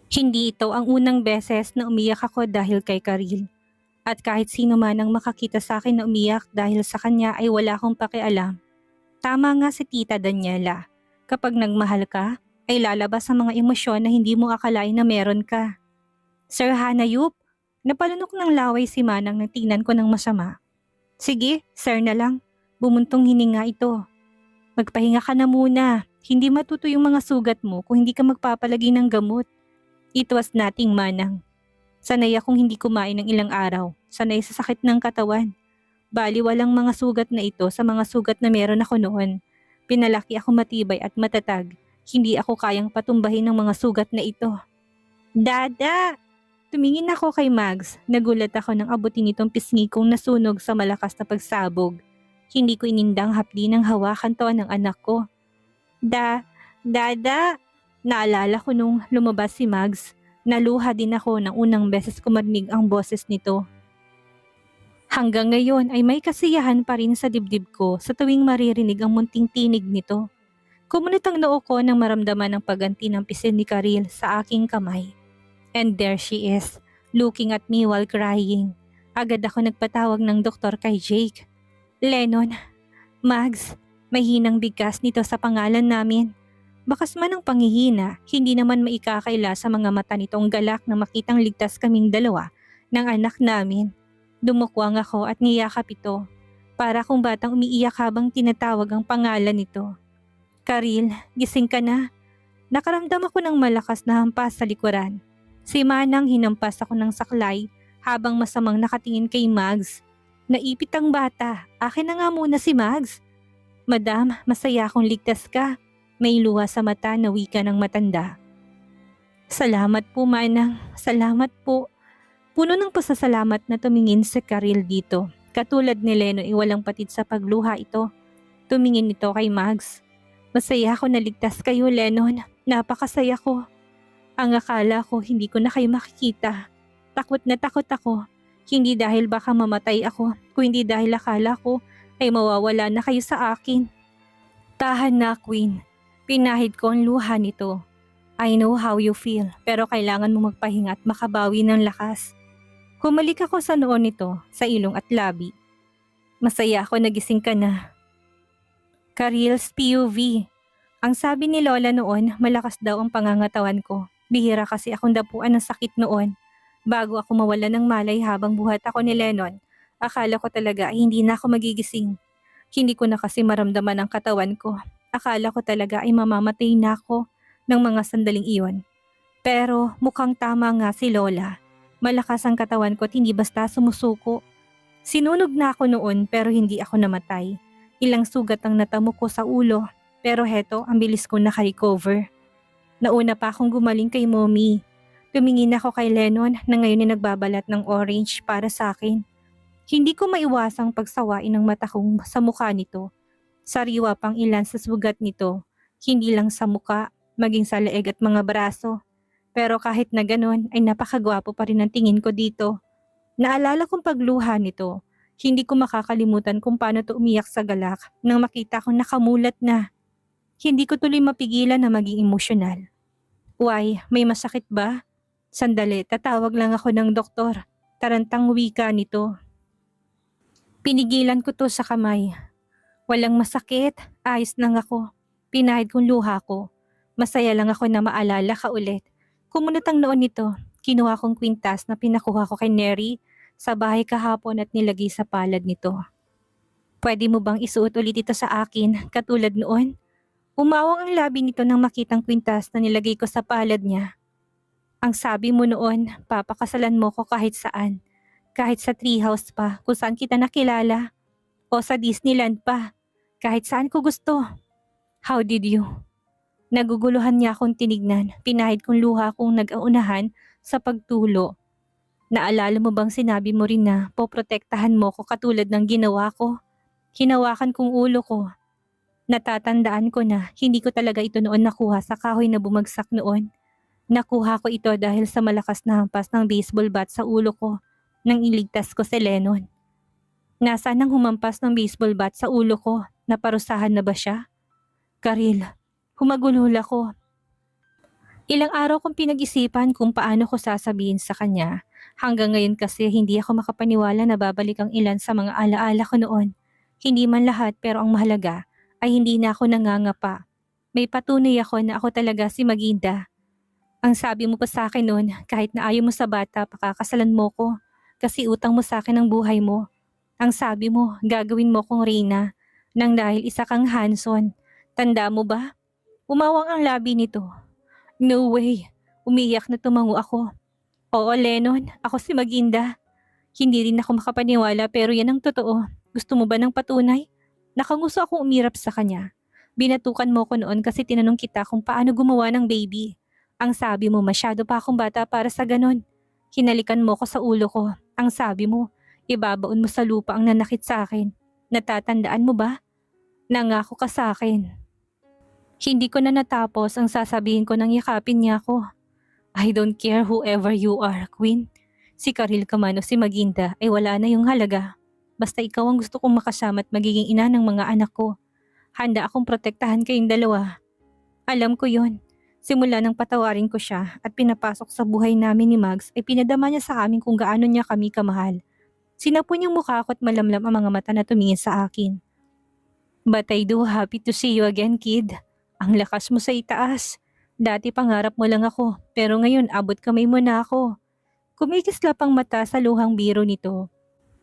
Hindi ito ang unang beses na umiyak ako dahil kay Karil. At kahit sino man ang makakita sa akin na umiyak dahil sa kanya ay wala akong pakialam. Tama nga si Tita Daniela. Kapag nagmahal ka, ay lalabas ang mga emosyon na hindi mo akalain na meron ka. Sir Hanayup, napalunok ng laway si Manang nang tingnan ko ng masama. Sige, sir na lang. Bumuntong hininga ito. Magpahinga ka na muna. Hindi matuto yung mga sugat mo kung hindi ka magpapalagi ng gamot. It was nothing, Manang. Sanay akong hindi kumain ng ilang araw. Sanay sa sakit ng katawan. Bali walang mga sugat na ito sa mga sugat na meron ako noon. Pinalaki ako matibay at matatag. Hindi ako kayang patumbahin ng mga sugat na ito. Dada! Tumingin ako kay Mags. Nagulat ako nang abutin itong pisngi kong nasunog sa malakas na pagsabog. Hindi ko inindang hapdi ng hawakan to ng anak ko. Dada! Naalala ko nung lumabas si Mags. Naluha din ako nang unang beses ko marinig ang boses nito. Hanggang ngayon ay may kasiyahan pa rin sa dibdib ko sa tuwing maririnig ang munting tinig nito. Kumunot ang noo ko nang maramdaman ang pagganti ng pisil ni Karil sa aking kamay. And there she is, looking at me while crying. Agad ako nagpatawag ng doktor kay Jake. Lennon, Mags, may hinang bigkas nito sa pangalan namin. Bakas man ang panghihina, hindi naman maikakaila sa mga mata nitong galak na makitang ligtas kaming dalawa ng anak namin. Dumukwang ako at niyakap ito, para kung batang umiiyak habang tinatawag ang pangalan nito. Karil, gising ka na. Nakaramdam ako ng malakas na hampas sa likuran. Si Manang hinampas ako ng saklay habang masamang nakatingin kay Mags. Naipit ang bata, akin na nga muna si Mags. Madam, masaya akong ligtas ka. May luha sa mata na wika ng matanda. Salamat po, Manang. Salamat po. Puno ng pasasalamat na tumingin si Karil dito. Katulad ni Leno ay walang patid sa pagluha ito. Tumingin ito kay Mags. Masaya ako na ligtas kayo, Lennon. Napakasaya ko. Ang akala ko hindi ko na kayo makikita. Takot na takot ako. Hindi dahil baka mamatay ako, kundi dahil akala ko ay mawawala na kayo sa akin. Tahan na, Queen. Pinahid ko ang luha nito. I know how you feel, pero kailangan mo magpahinga at makabawi ng lakas. Humalik ako sa noon nito, sa ilong at labi. Masaya ako nagising ka na. Karil's POV. Ang sabi ni Lola noon, malakas daw ang pangangatawan ko. Bihira kasi akong dapuan ng sakit noon. Bago ako mawala ng malay habang buhat ako ni Lennon, akala ko talaga ay hindi na ako magigising. Hindi ko na kasi maramdaman ang katawan ko. Akala ko talaga ay mamamatay na ako ng mga sandaling iyon. Pero mukhang tama nga si Lola. Malakas ang katawan ko at hindi basta sumusuko. Sinunog na ako noon pero hindi ako namatay. Ilang sugat ang natamo ko sa ulo. Pero heto, ang bilis ko naka-recover. Nauna pa akong gumaling kay Mommy. Tumingin ako kay Lennon na ngayon ay nagbabalat ng orange para sa akin. Hindi ko maiwasang pagsawain ng mata kong sa mukha nito. Sariwa pang ilan sa sugat nito. Hindi lang sa muka, maging sa leeg at mga braso. Pero kahit na ganon ay napakagwapo pa rin ang tingin ko dito. Naalala kong pagluha nito. Hindi ko makakalimutan kung paano to umiyak sa galak nang makita kong nakamulat na. Hindi ko tuloy mapigilan na maging emosyonal. Why, may masakit ba? Sandali, tatawag lang ako ng doktor. Tarantang wika nito. Pinigilan ko to sa kamay. Walang masakit, ayos lang ako. Pinahid kong luha ko. Masaya lang ako na maalala ka ulit. Kumunot ang noon nito. Kinuha kong kwintas na pinakuha ko kay Neri sa bahay kahapon at nilagay sa palad nito. Pwede mo bang isuot ulit ito sa akin katulad noon? Umawang ang labi nito nang makitang kwintas na nilagay ko sa palad niya. Ang sabi mo noon, papakasalan mo ko kahit saan. Kahit sa treehouse pa kung saan kita nakilala. O sa Disneyland pa. Kahit saan ko gusto. How did you? Naguguluhan niya akong tinignan. Pinahid kong luha kong nag-aunahan sa pagtulo. Naalala mo bang sinabi mo rin na poprotektahan mo ko katulad ng ginawa ko? Hinawakan kong ulo ko. Natatandaan ko na hindi ko talaga ito noon nakuha sa kahoy na bumagsak noon. Nakuha ko ito dahil sa malakas na hampas ng baseball bat sa ulo ko nang iligtas ko si Lennon. Nasaan ang humampas ng baseball bat sa ulo ko? Naparusahan na ba siya? Karil, humagulhol ako. Ilang araw kong pinag-isipan kung paano ko sasabihin sa kanya. Hanggang ngayon kasi hindi ako makapaniwala na babalik ang ilan sa mga alaala ko noon. Hindi man lahat pero ang mahalaga ay hindi na ako nangangapa. May patunay ako na ako talaga si Maginda. Ang sabi mo pa sa akin noon, kahit na ayaw mo sa bata, pakakasalan mo ko. Kasi utang mo sa akin ang buhay mo. Ang sabi mo, gagawin mo kong reyna. Nang dahil isa kang Hanson. Tanda mo ba? Umawang ang labi nito. No way. Umiyak na tumango ako. Oo, Lennon. Ako si Maginda. Hindi rin ako makapaniwala pero yan ang totoo. Gusto mo ba ng patunay? Nakanguso akong umirap sa kanya. Binatukan mo ko noon kasi tinanong kita kung paano gumawa ng baby. Ang sabi mo masyado pa akong bata para sa ganon. Hinalikan mo ko sa ulo ko. Ang sabi mo, ibabaon mo sa lupa ang nanakit sa akin. Natatandaan mo ba? Nangako ka sa akin. Hindi ko na natapos ang sasabihin ko nang yakapin niya ako. I don't care whoever you are, Queen. Si Karil ka man o si Maginda ay wala na yung halaga. Basta ikaw ang gusto kong makasama at magiging ina ng mga anak ko. Handa akong protektahan kayong dalawa. Alam ko yon. Simula nang patawarin ko siya at pinapasok sa buhay namin ni Mags ay pinadama niya sa amin kung gaano niya kami kamahal. Sinapo niyang mukha ko at malamlam ang mga mata na tumingin sa akin. But I do happy to see you again, kid. Ang lakas mo sa itaas. Dati pangarap mo lang ako, pero ngayon abot kamay mo na ako. Kumikislap ang mata sa luhang biro nito.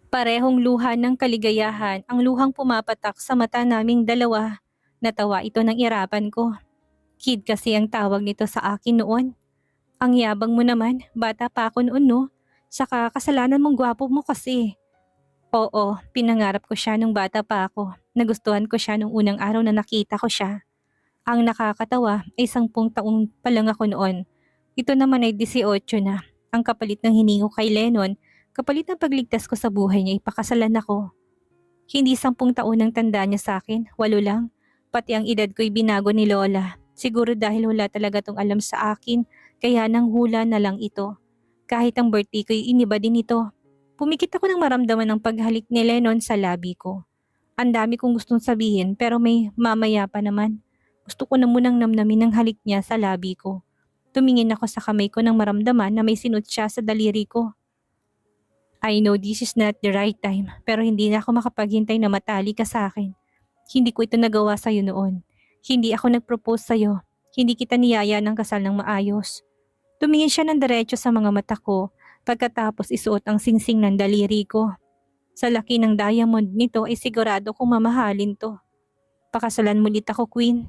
Parehong luha ng kaligayahan ang luhang pumapatak sa mata naming dalawa. Natawa ito ng irapan ko. Kid kasi ang tawag nito sa akin noon. Ang yabang mo naman, bata pa ako noon no? Saka kasalanan mong gwapo mo kasi. Oo, pinangarap ko siya nung bata pa ako. Nagustuhan ko siya nung unang araw na nakita ko siya. Ang nakakatawa ay 10 taong pa lang ako noon. Ito naman ay 18 na. Ang kapalit ng hiningo kay Lennon, kapalit ng pagligtas ko sa buhay niya, ipakasalan ako. Hindi 10 taon ang tanda niya sa akin, 8 lang. Pati ang edad ko'y binago ni Lola. Siguro dahil wala talaga tong alam sa akin, kaya nang hula na lang ito. Kahit ang birthday ko'y iniba din ito. Pumikit ako ng maramdaman ng paghalik ni Lennon sa labi ko. Ang dami kong gustong sabihin pero may mamaya pa naman. Gusto ko na munang namnamin ang halik niya sa labi ko. Tumingin ako sa kamay ko nang maramdaman na may sinot siya sa daliri ko. I know this is not the right time, pero hindi na ako makapaghintay na matali ka sa akin. Hindi ko ito nagawa sa'yo noon. Hindi ako nag-propose sa'yo. Hindi kita niyaya ng kasal ng maayos. Tumingin siya ng diretso sa mga mata ko, pagkatapos isuot ang singsing ng daliri ko. Sa laki ng diamond nito ay sigurado kong mamahalin to. Pakasalan mo ulit ako, Queen.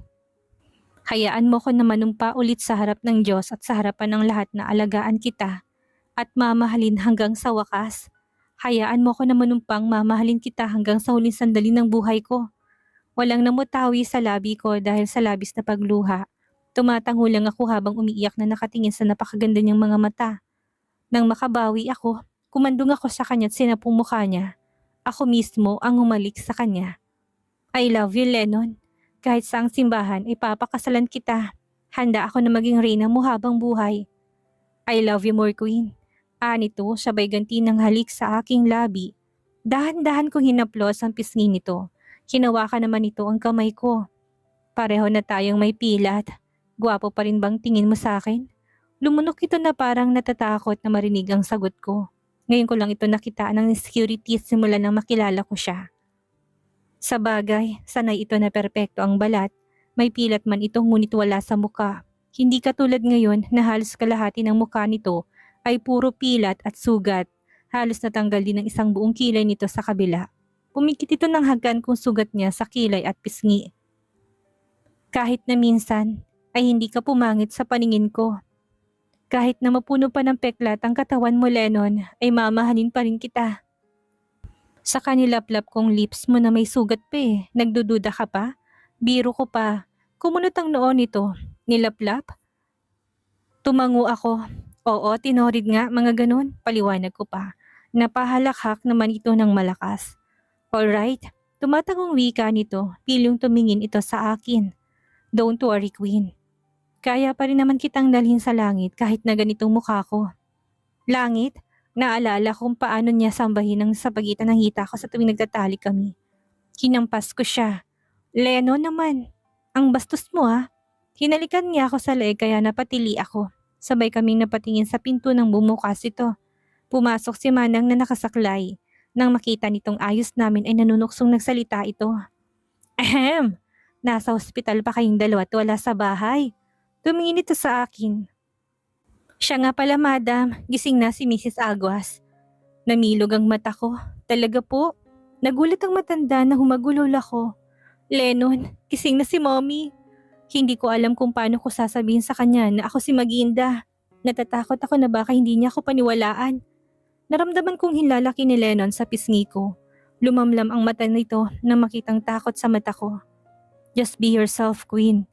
Hayaan mo ko na manumpa ulit sa harap ng Diyos at sa harapan ng lahat na alagaan kita at mamahalin hanggang sa wakas. Hayaan mo ko na manumpang mamahalin kita hanggang sa huling sandali ng buhay ko. Walang namutawi sa labi ko dahil sa labis na pagluha. Tumatango lang ako habang umiiyak na nakatingin sa napakaganda niyang mga mata. Nang makabawi ako, kumandong ako sa kanya at sinapong mukha niya. Ako mismo ang humalik sa kanya. I love you, Lennon. Kahit sa ang simbahan, ipapakasalan kita. Handa ako na maging reyna mo habang buhay. I love you more, Queen. Nito, sabay ganti ng halik sa aking labi. Dahan-dahan kong hinaplos ang pisngi nito. Hinawakan naman ito ang kamay ko. Pareho na tayong may pilat. Gwapo pa rin bang tingin mo sa akin? Lumunok ito na parang natatakot na marinig ang sagot ko. Ngayon ko lang ito nakitaan ng insecurity simula nang makilala ko siya. Sa bagay, sanay ito na perpekto ang balat. May pilat man ito ngunit wala sa muka. Hindi katulad ngayon na halos kalahati ng muka nito ay puro pilat at sugat. Halos natanggal din ang isang buong kilay nito sa kabila. Pumikit ito ng haggan kung sugat niya sa kilay at pisngi. Kahit na minsan ay hindi ka pumangit sa paningin ko. Kahit na mapuno pa ng peklat ang katawan mo, Lennon, ay mamahalin pa rin kita. Sa kanilaplap kong lips mo na may sugat pa eh. Nagdududa ka pa? Biro ko pa. Kumunot ang noon nito. Nilaplap? Tumango ako. Oo, tinorid nga, mga ganun. Paliwanag ko pa. Napahalakhak naman ito ng malakas. Alright, tumatangong wika nito. Pilyong tumingin ito sa akin. Don't worry, Queen. Kaya pa rin naman kitang dalhin sa langit kahit na ganitong mukha ko. Langit? Naalala kung paano niya sambahin ang sa pagitan ng hita ko sa tuwing nagtatali kami. Hinampas ko siya. Leno naman, ang bastos mo ah. Hinalikan niya ako sa leeg kaya napatili ako. Sabay kaming napatingin sa pinto nang bumukas ito. Pumasok si Manang na nakasaklay. Nang makita nitong ayos namin ay nanunuksong nagsalita ito. Ahem! Nasa ospital pa kayong dalawa at wala sa bahay. Tumingin ito sa akin. Siya nga pala madam, gising na si Mrs. Aguas. Namilog ang mata ko. Talaga po? Nagulat ang matanda na humagulol ako. Lennon, gising na si mommy. Hindi ko alam kung paano ko sasabihin sa kanya na ako si Maginda. Natatakot ako na baka hindi niya ako paniwalaan. Naramdaman kong hinlalaki ni Lennon sa pisngi ko. Lumamlam ang mata nito na makitang takot sa mata ko. Just be yourself, Queen.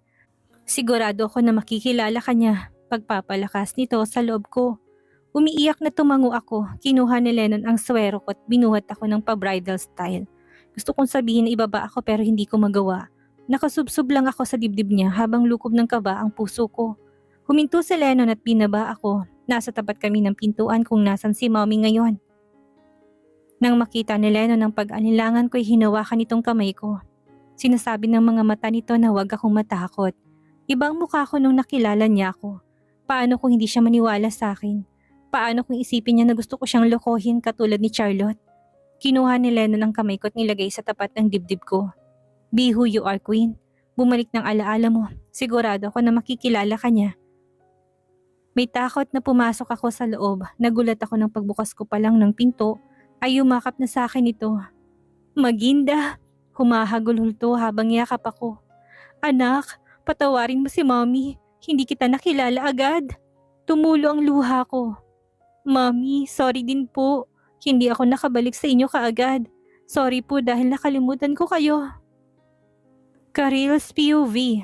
Sigurado ako na makikilala ka niya. Pagpapalakas nito sa loob ko. Umiiyak na tumango ako. Kinuha ni Lennon ang swero ko at binuhat ako ng pa-bridal style. Gusto kong sabihin na ibaba ako pero hindi ko magawa. Nakasubsob lang ako sa dibdib niya habang lukob ng kaba ang puso ko. Huminto si Lennon at binaba ako. Nasa tapat kami ng pintuan kung nasan si mommy ngayon. Nang makita ni Lennon ang pag-anilangan ko'y hinawakan itong kamay ko. Sinasabi ng mga mata nito na huwag akong matakot. Ibang mukha ko nung nakilala niya ako. Paano kung hindi siya maniwala sa akin? Paano kung isipin niya na gusto ko siyang lokohin katulad ni Charlotte? Kinuha ni Lennon ang kamay ko at nilagay sa tapat ng dibdib ko. Be who you are, Queen. Bumalik ng alaala mo. Sigurado ako na makikilala ka niya. May takot na pumasok ako sa loob. Nagulat ako ng pagbukas ko pa lang ng pinto ay yumakap na sa akin ito. Maginda! Humahagulhulto habang yakap ako. Anak, patawarin mo si mommy. Hindi kita nakilala agad. Tumulo ang luha ko. Mommy, sorry din po. Hindi ako nakabalik sa inyo kaagad. Sorry po dahil nakalimutan ko kayo. Karil's POV.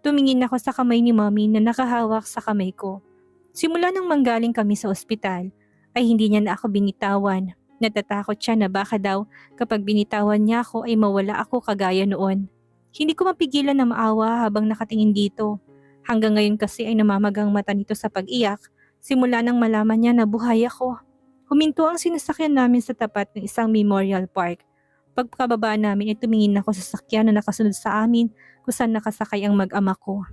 Tumingin ako sa kamay ni mommy na nakahawak sa kamay ko. Simula nang manggaling kami sa ospital, ay hindi niya na ako binitawan. Natatakot siya na baka daw kapag binitawan niya ako ay mawala ako kagaya noon. Hindi ko mapigilan na maawa habang nakatingin dito. Hanggang ngayon kasi ay namamagang mata nito sa pag-iyak, simula nang malaman niya na buhay ako. Huminto ang sinasakyan namin sa tapat ng isang memorial park. Pagkababa namin ay tumingin ako sa sakyan na nakasunod sa amin kung saan nakasakay ang mag-ama ko.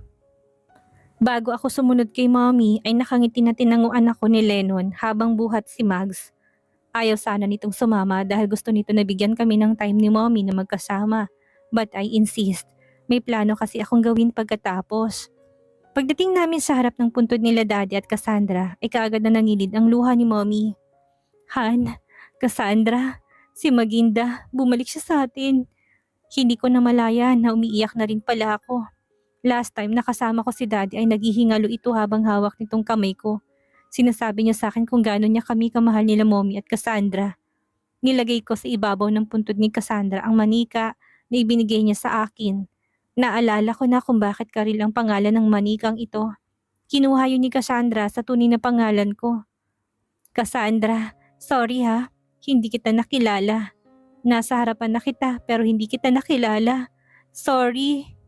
Bago ako sumunod kay mommy ay nakangiti na tinanguan ako ni Lennon habang buhat si Mags. Ayaw sana nitong sumama dahil gusto nito na bigyan kami ng time ni mommy na magkasama. But I insist, may plano kasi akong gawin pagkatapos. Pagdating namin sa harap ng puntod nila Daddy at Cassandra ay kaagad na nangilid ang luha ni mommy. Han, Cassandra, si Maginda, bumalik siya sa atin. Hindi ko na malaya na umiiyak na rin pala ako. Last time nakasama ko si Daddy ay naghihingalo ito habang hawak nitong kamay ko. Sinasabi niya sa akin kung gaano niya kami kamahal nila mommy at Cassandra. Nilagay ko sa ibabaw ng puntod ni Cassandra ang manika na ibinigay niya sa akin. Naalala ko na kung bakit Karil ang pangalan ng manikang ito. Kinuha yun ni Cassandra sa tunay na pangalan ko. Cassandra, sorry ha, hindi kita nakilala. Nasa harapan na kita pero hindi kita nakilala. Sorry.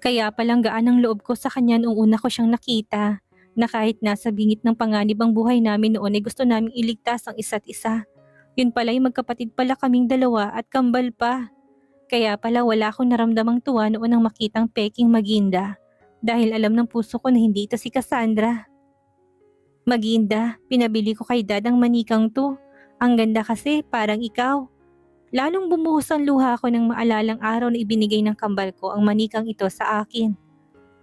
Kaya palang gaan ang loob ko sa kanya noong una ko siyang nakita, na kahit nasa bingit ng panganib ang buhay namin noon ay gusto naming iligtas ang isa't isa. Yun pala'y magkapatid pala kaming dalawa at kambal pa. Kaya pala wala akong naramdamang tuwa noon nang makitang peking Maginda, dahil alam ng puso ko na hindi ito si Cassandra. Maginda, pinabili ko kay Dad ang manikang to. Ang ganda kasi, parang ikaw. Lalong bumuhos ang luha ko nang maalalang araw na ibinigay ng kambal ko ang manikang ito sa akin.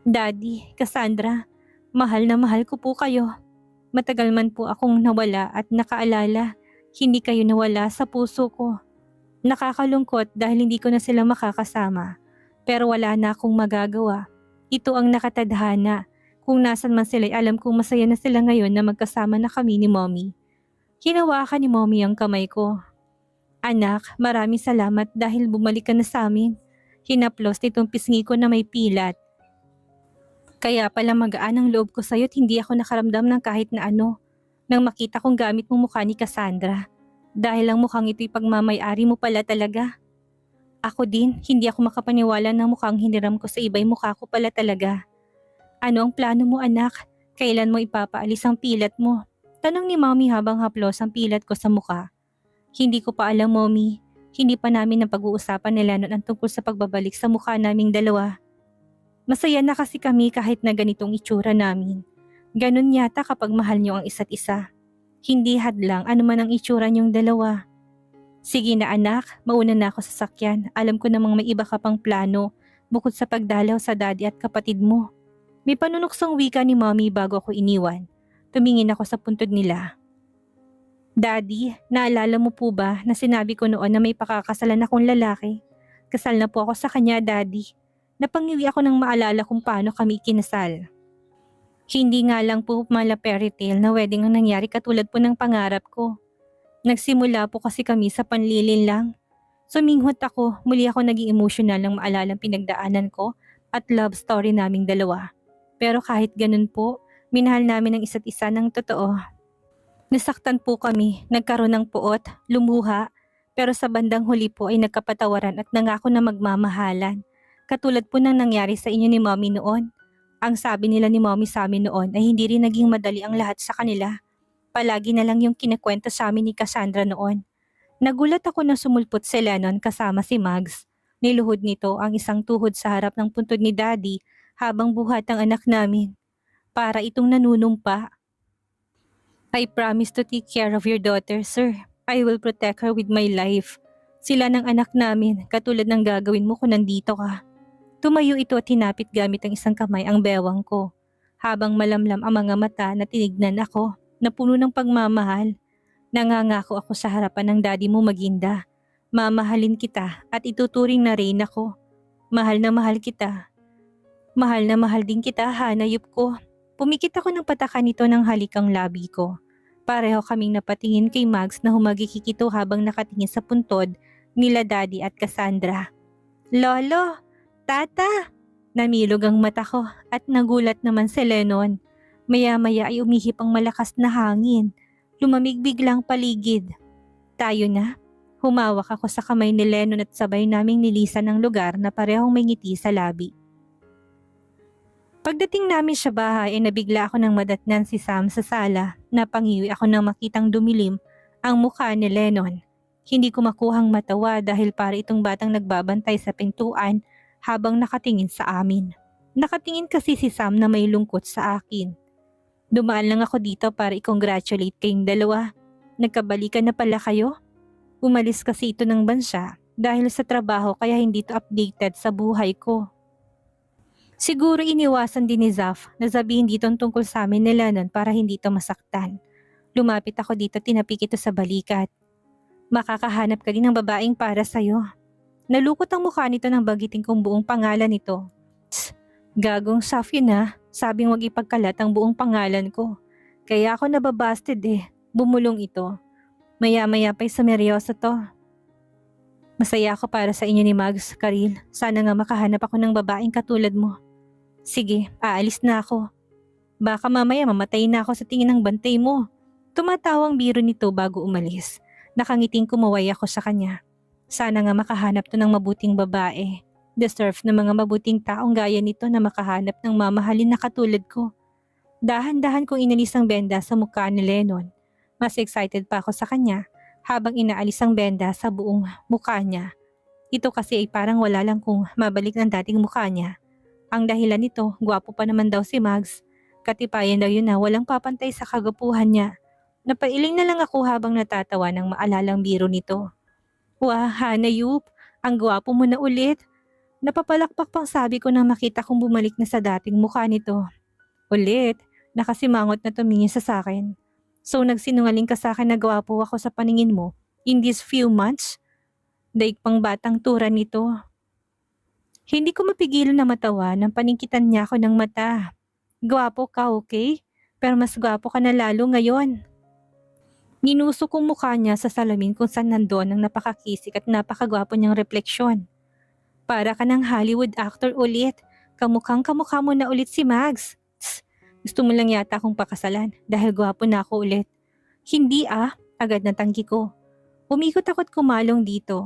Daddy, Cassandra, mahal na mahal ko po kayo. Matagal man po akong nawala at nakaalala, hindi kayo nawala sa puso ko. Nakakalungkot dahil hindi ko na sila makakasama. Pero wala na akong magagawa. Ito ang nakatadhana. Kung nasan man sila, alam kong masaya na sila ngayon na magkasama na kami ni mommy. Hinawakan ni mommy ang kamay ko. Anak, maraming salamat dahil bumalik ka na sa amin. Hinaplos nitong pisngi ko na may pilat. Kaya pala magaan ang loob ko sa'yo at hindi ako nakaramdam ng kahit na ano nang makita kong gamit mo mukha ni Cassandra. Dahil ang mukhang ito'y pagmamay-ari mo pala talaga. Ako din, hindi ako makapaniwala na mukhang hiniram ko sa iba'y mukha ko pala talaga. Ano ang plano mo anak? Kailan mo ipapaalis ang pilat mo? Tanong ni mommy habang haplos ang pilat ko sa mukha. Hindi ko pa alam mommy. Hindi pa namin napag-uusapan ni Lennon ang tungkol sa pagbabalik sa mukha naming dalawa. Masaya na kasi kami kahit na ganitong itsura namin. Ganun yata kapag mahal niyo ang isa't isa. Hindi hadlang ano man ang itsura niyong dalawa. Sige na anak, mauna na ako sa sakyan. Alam ko namang may iba ka pang plano bukod sa pagdalaw sa daddy at kapatid mo. May panunuksong wika ni mommy bago ako iniwan. Tumingin ako sa puntod nila. Daddy, naalala mo po ba na sinabi ko noon na may pakakasalan akong lalaki? Kasal na po ako sa kanya, daddy. Napangiwi ako nang maalala kung paano kami kinasal. Hindi nga lang po mala fairy tale na wedding ang nangyari katulad po ng pangarap ko. Nagsimula po kasi kami sa panlilin lang. Suminghot ako, muli ako naging emosyonal nang maalala ang pinagdaanan ko at love story naming dalawa. Pero kahit ganun po, minahal namin ang isa't isa ng totoo. Nasaktan po kami, nagkaroon ng puot, lumuha, pero sa bandang huli po ay nagkapatawaran at nangako na magmamahalan. Katulad po ng nangyari sa inyo ni mommy noon. Ang sabi nila ni mommy sa amin noon ay hindi rin naging madali ang lahat sa kanila. Palagi na lang yung kinakwento sa amin ni Cassandra noon. Nagulat ako na sumulpot si Lennon kasama si Mags. Niluhod nito ang isang tuhod sa harap ng puntod ni Daddy habang buhat ang anak namin. Para itong nanunumpa. I promise to take care of your daughter, sir. I will protect her with my life. Sila ng anak namin, katulad ng gagawin mo kung nandito ka. Tumayo ito at hinapit gamit ang isang kamay ang bewang ko. Habang malamlam ang mga mata na tinignan ako, na puno ng pagmamahal. Nangangako ako sa harapan ng daddy mo Maginda. Mamahalin kita at ituturing na rin ako. Mahal na mahal kita. Mahal na mahal din kita, hanayop ko. Pumikit ako ng patakan nito ng halikang labi ko. Pareho kaming napatingin kay Mags na humagikikito habang nakatingin sa puntod nila Daddy at Cassandra. Lolo! Tata! Namilog ang mata ko at nagulat naman si Lennon. Maya-maya ay umihip ang malakas na hangin. Lumamig biglang paligid. Tayo na. Humawak ako sa kamay ni Lennon at sabay naming nilisan ng lugar na parehong may ngiti sa labi. Pagdating namin sa bahay ay nabigla ako ng madatnan si Sam sa sala. Napangiwi ako nang makitang dumilim ang mukha ni Lennon. Hindi ko makuhang matawa dahil para itong batang nagbabantay sa pintuan habang nakatingin sa amin. Nakatingin kasi si Sam na may lungkot sa akin. Dumaan lang ako dito para i-congratulate kayong dalawa. Nagkabalikan na pala kayo? Umalis kasi ito ng bansa dahil sa trabaho kaya hindi to updated sa buhay ko. Siguro iniwasan din ni Zaf na sabihin dito tungkol sa amin ni Lennon para hindi ito masaktan. Lumapit ako dito at tinapik ito sa balikat. Makakahanap ka din ng babaeng para sa'yo. Nalukot ang mukha nito nang bagitin kong buong pangalan nito. Tss, gagong Zaf yun ha. Sabing wag ipagkalat ang buong pangalan ko. Kaya ako nababasted Bumulong ito. Maya-maya pa'y sumeryoso to. Masaya ako para sa inyo ni Mags, Karil. Sana nga makahanap ako ng babaeng katulad mo. Sige, aalis na ako. Baka mamaya mamatay na ako sa tingin ng bantay mo. Tumatawang biro nito bago umalis. Nakangiting kumaway ako sa kanya. Sana nga makahanap to ng mabuting babae. Deserve ng mga mabuting taong gaya nito na makahanap ng mamahalin na katulad ko. Dahan-dahan kong inalis ang benda sa mukha ni Lennon. Mas excited pa ako sa kanya habang inaalis ang benda sa buong mukha niya. Ito kasi ay parang wala lang kung mabalik ng dating mukha niya. Ang dahilan nito, gwapo pa naman daw si Mags. Katipayan daw yun na walang papantay sa kagapuhan niya. Napailing na lang ako habang natatawa ng maalalang biro nito. Wah, Hanayup, ang gwapo mo na ulit. Napapalakpak pang sabi ko nang makita kong bumalik na sa dating mukha nito. Ulit, nakasimangot na tumingin sa akin. So nagsinungaling ka sa akin na gwapo ako sa paningin mo in these few months? Daig pang batang tura nito. Hindi ko mapigilan na matawa nang paningkitan niya ako ng mata. Gwapo ka, okay? Pero mas gwapo ka na lalo ngayon. Ninusok kong mukha niya sa salamin kung saan nandoon ang napakakisik at napakagwapo niyang refleksyon. Para ka ng Hollywood actor ulit. Kamukhang kamukha mo na ulit si Mags. Tss, gusto mo lang yata akong pakasalan dahil gwapo na ako ulit. Hindi agad na tanggi ko. Umikot ako't kumalong dito.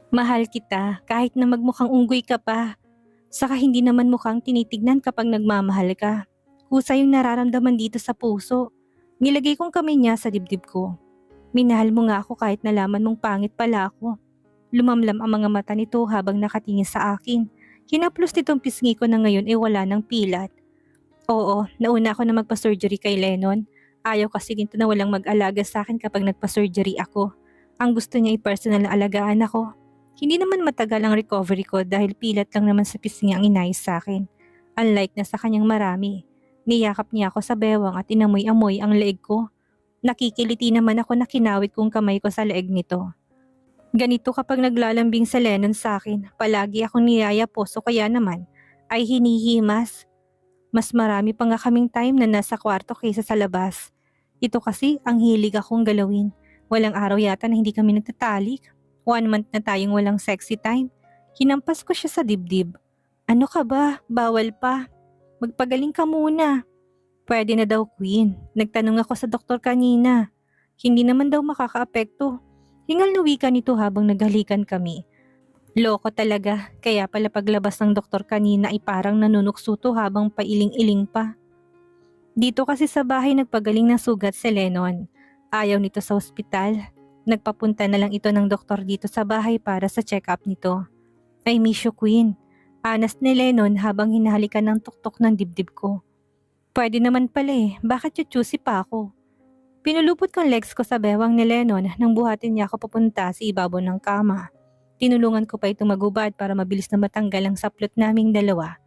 Mahal kita kahit na magmukhang unggoy ka pa. Saka hindi naman mukhang tinitignan kapag nagmamahal ka. Husay yung nararamdaman dito sa puso. Nilagay kong kamay niya sa dibdib ko. Minahal mo nga ako kahit nalaman mong pangit pala ako. Lumamlam ang mga mata nito habang nakatingin sa akin. Hinaplos nitong pisngi ko na ngayon ay wala ng pilat. Oo, nauna ako na magpa-surgery kay Lennon. Ayaw kasi nito na walang mag-alaga sa akin kapag nagpa-surgery ako. Ang gusto niya ay personal na alagaan ako. Hindi naman matagal ang recovery ko dahil pilat lang naman sa pisngi ang inayos sa akin. Unlike na sa kanyang marami. Niyakap niya ako sa bewang at inamoy-amoy ang leeg ko. Nakikiliti naman ako na kinawit kong kamay ko sa leeg nito. Ganito kapag naglalambing sa Lennon sa akin, palagi akong niyayapos o kaya naman ay hinihimas. Mas marami pa nga kaming time na nasa kwarto kaysa sa labas. Ito kasi ang hilig akong galawin. Walang araw yata na hindi kami nagtatalik. 1 month na tayong walang sexy time. Hinampas ko siya sa dibdib. Ano ka ba? Bawal pa. Magpagaling ka muna. Pwede na daw, Queen. Nagtanong ako sa doktor kanina. Hindi naman daw makakaapekto. Hingal na wika nito habang naghalikan kami. Loko talaga, kaya pala paglabas ng doktor kanina ay parang nanunuksuto habang pailing-iling pa. Dito kasi sa bahay nagpagaling ng sugat si Lennon. Ayaw nito sa ospital. Nagpapunta na lang ito ng doktor dito sa bahay para sa check-up nito. I miss you, Queen. Anas ni Lennon habang hinahalikan ng tuktok ng dibdib ko. Pwede naman pala bakit chuchusi pa ako? Pinulupot ko ang legs ko sa bewang ni Lennon nang buhatin niya ako papunta sa ibabaw ng kama. Tinulungan ko pa itong magubad para mabilis na matanggal ang saplot naming dalawa.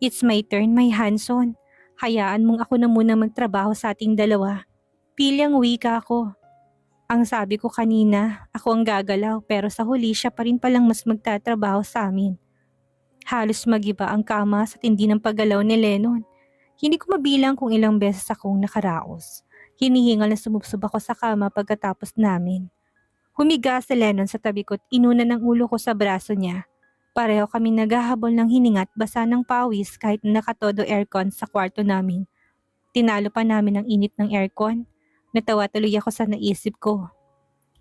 It's my turn, my Hanson. Hayaan mong ako na muna magtrabaho sa ating dalawa. Pilyang wika ako. Ang sabi ko kanina, ako ang gagalaw pero sa huli siya pa rin palang mas magtatrabaho sa amin. Halos magiba ang kama sa tindi ng paggalaw ni Lennon. Hindi ko mabilang kung ilang beses akong nakaraos. Hinihingal na sumubsob ako sa kama pagkatapos namin. Humiga si Lennon sa tabi ko at inuna ng ulo ko sa braso niya. Pareho kami naghahabol ng hininga at basa ng pawis kahit na nakatodo aircon sa kwarto namin. Tinalo pa namin ang init ng aircon. Natawa tuloy ako sa naisip ko.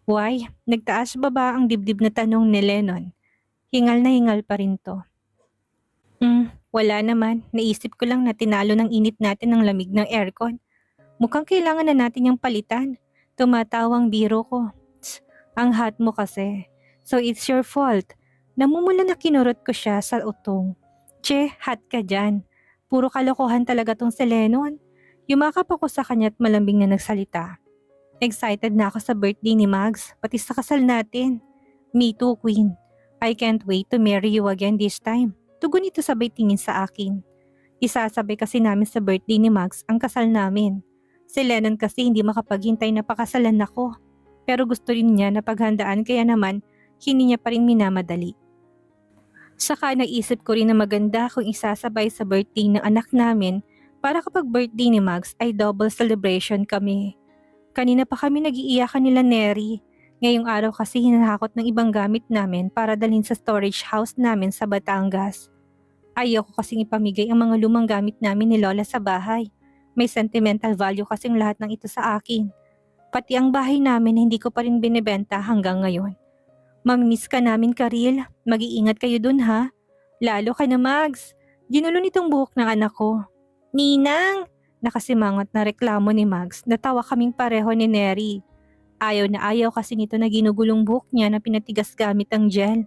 Why? Nagtaas ba ba ang dibdib na tanong ni Lennon? Hingal na hingal pa rin to. Wala naman. Naisip ko lang na tinalo ng init natin ang lamig ng aircon. Mukhang kailangan na natin yung palitan. Tumatawang biro ko. Ang hot mo kasi. So it's your fault. Namumula na kinurot ko siya sa utong. Che, hot ka dyan. Puro kalokohan talaga tong si Lennon. Yumakap ako sa kanya at malambing na nagsalita. Excited na ako sa birthday ni Mags, pati sa kasal natin. Me too, Queen. I can't wait to marry you again this time. Tugon ito sabay tingin sa akin. Isasabay kasi namin sa birthday ni Mags ang kasal namin. Si Lennon kasi hindi makapaghintay na pakasalan ako. Pero gusto rin niya na paghandaan kaya naman hindi niya pa rin minamadali. Saka naisip ko rin na maganda kung isasabay sa birthday ng anak namin para kapag birthday ni Mags ay double celebration kami. Kanina pa kami nag-iiyakan nila Neri. Ngayong araw kasi hinahakot ng ibang gamit namin para dalhin sa storage house namin sa Batangas. Ayoko kasing ipamigay ang mga lumang gamit namin ni Lola sa bahay. May sentimental value kasing lahat ng ito sa akin. Pati ang bahay namin hindi ko pa rin binibenta hanggang ngayon. Mamimiss ka namin, Karil. Mag-iingat kayo dun ha. Lalo ka na, Mags. Ginulo nitong buhok ng anak ko. Ninang! Nakasimangot na reklamo ni Mags. Natawa kaming pareho ni Neri. Ayaw na ayaw kasi nito na ginugulong buhok niya na pinatigas gamit ang gel.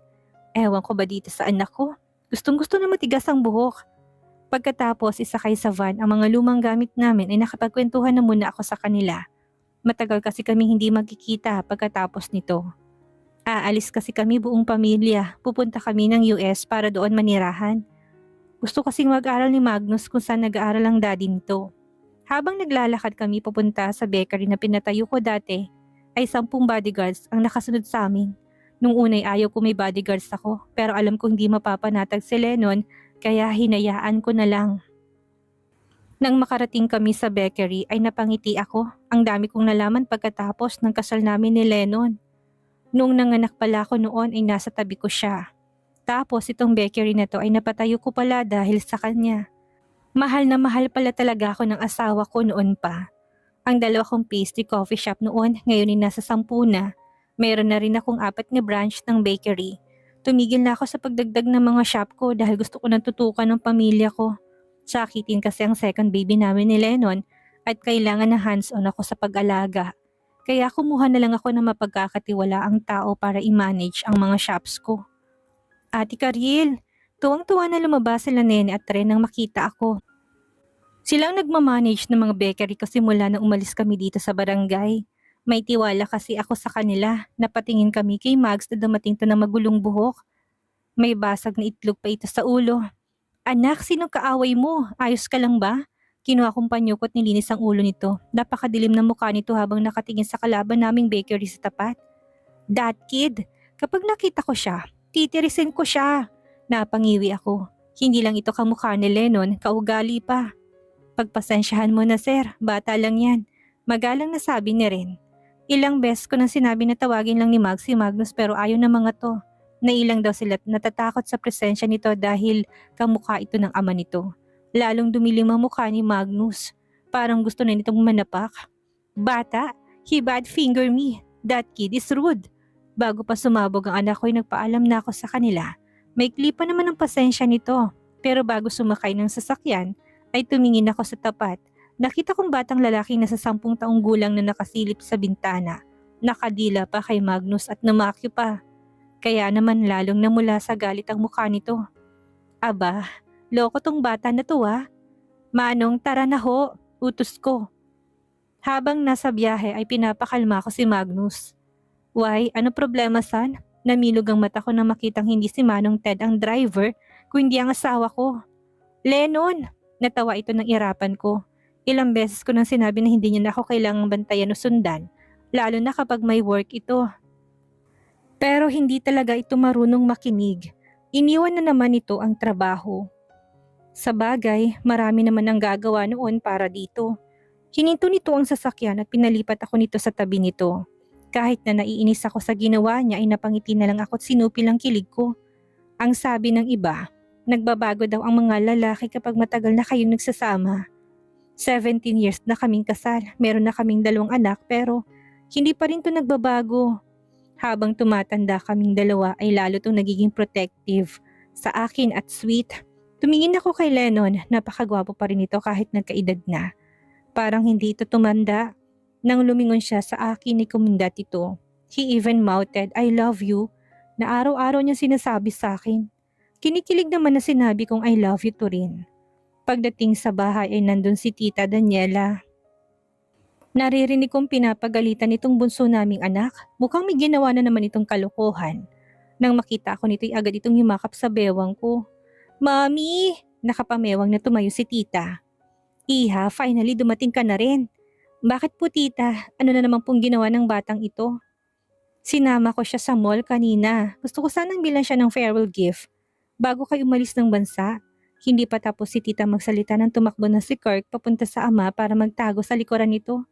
Ewan ko ba dito sa anak ko? Gustong-gusto na matigas ang buhok. Pagkatapos isakay sa van ang mga lumang gamit namin ay nakapagkwentuhan na muna ako sa kanila. Matagal kasi kami hindi magkikita pagkatapos nito. Aalis kasi kami buong pamilya. Pupunta kami ng US para doon manirahan. Gusto kasing mag-aral ni Magnus kung saan nag-aaral ang daddy nito. Habang naglalakad kami papunta sa bakery na pinatayo ko dati, ay 10 bodyguards ang nakasunod sa amin. Nung unay ayaw ko may bodyguards ako pero alam ko hindi mapapanatag si Lennon kaya hinayaan ko na lang. Nang makarating kami sa bakery ay napangiti ako. Ang dami kong nalaman pagkatapos ng kasal namin ni Lennon. Nung nanganak pala ako noon ay nasa tabi ko siya. Tapos itong bakery na to ay napatayo ko pala dahil sa kanya. Mahal na mahal pala talaga ako ng asawa ko noon pa. Ang dalawa kong pastry coffee shop noon ngayon ay nasa 10 na. Meron na rin akong 4 na branch ng bakery. Tumigil na ako sa pagdagdag ng mga shop ko dahil gusto ko nang tutukan ng pamilya ko. Sakitin kasi ang second baby namin ni Lennon at kailangan na hands-on ako sa pag-alaga. Kaya kumuha na lang ako ng mapagkakatiwala ang tao para i-manage ang mga shops ko. Ate Karil, Tuwang-tuwa na lumabas sila Nene at Ren nang makita ako. Silang nagmamanage ng mga bakery ko simula na umalis kami dito sa barangay. May tiwala kasi ako sa kanila. Napatingin kami kay Mags na dumating to ng magulong buhok. May basag na itlog pa ito sa ulo. Anak, sinong kaaway mo? Ayos ka lang ba? Kinuha kong panyuko at nilinis ang ulo nito. Napakadilim ng mukha nito habang nakatingin sa kalaban naming bakery sa tapat. That kid, kapag nakita ko siya, titirisin ko siya. Napangiwi ako. Hindi lang ito kamukha ni Lennon, kaugali pa. Pagpasensyahan mo na sir, bata lang yan. Magalang nasabi ni Ren. Ilang beses ko nang sinabi na tawagin lang ni Mags si Magnus pero ayaw na mga to. Nailang daw sila at natatakot sa presensya nito dahil kamukha ito ng ama nito. Lalong dumilim ang mukha ni Magnus. Parang gusto na nitong manapak. Bata, he bad finger me. That kid is rude. Bago pa sumabog ang anak ko ay nagpaalam na ako sa kanila. May klipa naman ang pasensya nito. Pero bago sumakay ng sasakyan, ay tumingin ako sa tapat. Nakita kong batang lalaki na sa 10 taong gulang na nakasilip sa bintana. Nakadila pa kay Magnus at namakyo pa. Kaya naman lalong namula sa galit ang mukha nito. Aba, loko tong bata na to ah. Manong, tara na ho, utos ko. Habang nasa biyahe ay pinapakalma ko si Magnus. Why, ano problema son? Namilog ang mata ko nang makitang hindi si Manong Ted ang driver, kundi ang asawa ko. Lennon! Natawa ito ng irapan ko. Ilang beses ko nang sinabi na hindi niya na ako kailangang bantayan o sundan, lalo na kapag may work ito. Pero hindi talaga ito marunong makinig. Iniwan na naman ito ang trabaho. Sa bagay, marami naman ang gagawa noon para dito. Hininto nito ang sasakyan at pinalipat ako nito sa tabi nito. Kahit na naiinis ako sa ginawa niya ay napangiti na lang ako at sinupil ang kilig ko. Ang sabi ng iba, nagbabago daw ang mga lalaki kapag matagal na kayong nagsasama. 17 years na kaming kasal, meron na kaming 2 anak pero hindi pa rin to nagbabago. Habang tumatanda kaming dalawa ay lalo tong nagiging protective sa akin at sweet. Tumingin ako kay Lennon, napakagwapo pa rin ito kahit nagkaedad na. Parang hindi ito tumanda. Nang lumingon siya sa akin ni kumindat ito, he even mouthed, I love you, na araw-araw niya sinasabi sa akin. Kinikilig naman na sinabi kong I love you to rin. Pagdating sa bahay ay nandun si Tita Daniela. Naririnig kong pinapagalitan nitong bunso naming anak, mukhang may ginawa na naman itong kalokohan. Nang makita ko nito'y agad itong yumakap sa bewang ko. Mami! Nakapamewang na tumayo si Tita. Iha, finally dumating ka na rin. Bakit po tita? Ano na naman pong ginawa ng batang ito? Sinama ko siya sa mall kanina. Gusto ko sanang bilan siya ng farewell gift. Bago kayo umalis ng bansa, hindi pa tapos si tita magsalita nang tumakbo na si Kirk papunta sa ama para magtago sa likuran nito.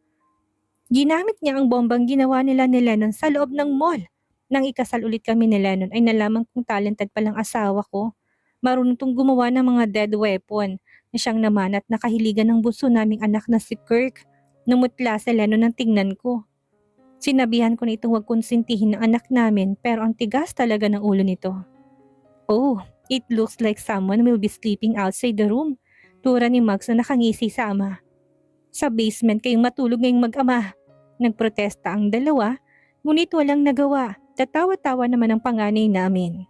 Ginamit niya ang bombang ginawa nila ni Lennon sa loob ng mall. Nang ikasal ulit kami ni Lennon ay nalaman kong talented palang asawa ko. Marunong tong gumawa ng mga dead weapon na siyang naman at nakahiligan ng bunso naming anak na si Kirk. Namutla si Lennon ng tingnan ko. Sinabihan ko na itong huwag konsintihin ng anak namin pero ang tigas talaga ng ulo nito. Oh, it looks like someone will be sleeping outside the room. Tura ni Mags na nakangisi sa ama. Sa basement kayong matulog ngayong mag-ama. Nagprotesta ang dalawa, ngunit walang nagawa. Tatawa-tawa naman ang panganay namin.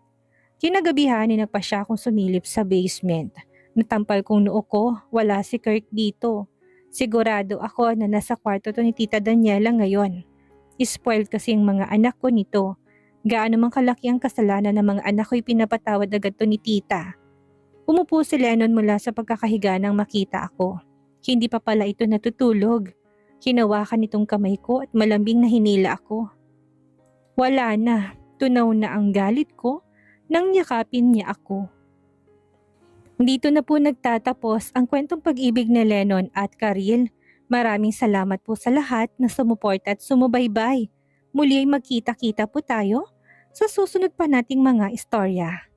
Kinagabihan ni nagpa siya akong sumilip sa basement. Natampal kong noo ko, wala si Kirk dito. Sigurado ako na nasa kwarto to ni Tita Daniela ngayon. Spoiled kasi ang mga anak ko nito. Gaano mang kalaki ang kasalanan ng mga anak ko'y pinapatawad agad to ni Tita. Umupo si Lennon mula sa pagkakahiga nang makita ako. Hindi pa pala ito natutulog. Hinawakan itong kamay ko at malambing na hinila ako. Wala na, tunaw na ang galit ko nang yakapin niya ako. Dito na po nagtatapos ang kwentong pag-ibig ni Lennon at Karil. Maraming salamat po sa lahat na sumuporta at sumubaybay. Muli ay magkita-kita po tayo sa susunod pa nating mga istorya.